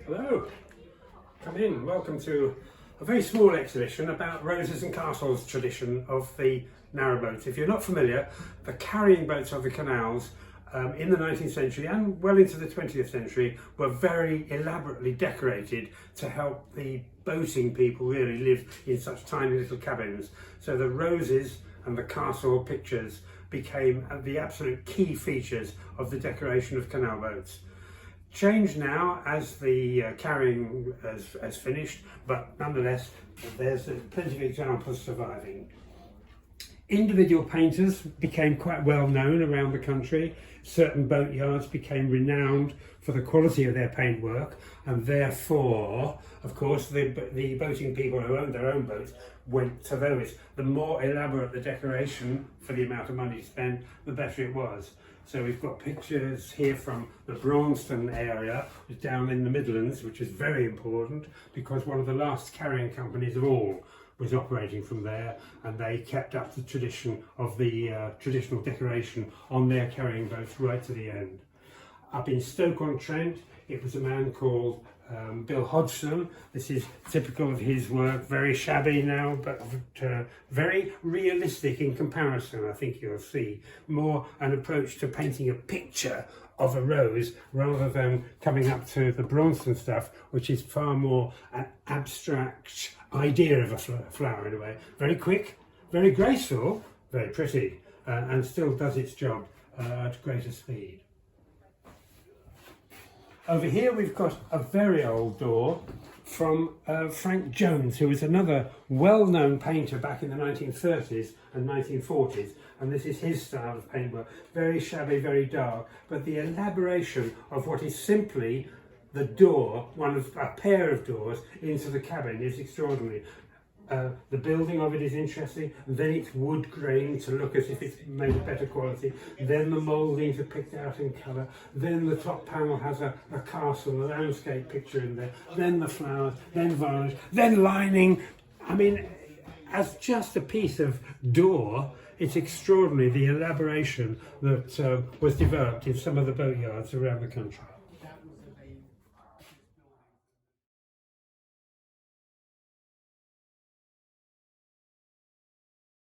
Hello, come in. Welcome to a very small exhibition about Roses and Castles tradition of the narrowboats. If you're not familiar, the carrying boats of the canals in the 19th century and well into the 20th century were very elaborately decorated to help the boating people really live in such tiny little cabins. So the roses and the castle pictures became the absolute key features of the decoration of canal boats. Changed now as the carrying has finished, but nonetheless there's plenty of examples surviving. Individual painters became quite well known around the country. Certain boatyards became renowned for the quality of their paintwork, and therefore, of course, the boating people who owned their own boats went to those. The more elaborate the decoration for the amount of money spent, the better it was. So we've got pictures here from the Braunston area, down in the Midlands, which is very important because one of the last carrying companies of all was operating from there, and they kept up the tradition of the traditional decoration on their carrying boats right to the end. Up in Stoke-on-Trent, it was a man called Bill Hodgson. This is typical of his work, very shabby now, but very realistic in comparison. I think you'll see more an approach to painting a picture of a rose rather than coming up to the Braunston stuff, which is far more an abstract idea of a flower in a way. Very quick, very graceful, very pretty, and still does its job at greater speed. Over here we've got a very old door from Frank Jones, who was another well-known painter back in the 1930s and 1940s, and this is his style of paintwork. Very shabby, very dark, but the elaboration of what is simply the door, one of a pair of doors into the cabin, is extraordinary. The building of it is interesting, then it's wood grain to look as if it's made of better quality, then the mouldings are picked out in colour, then the top panel has a castle, a landscape picture in there, then the flowers, then varnish, then lining. I mean, as just a piece of door, it's extraordinary the elaboration that was developed in some of the boatyards around the country.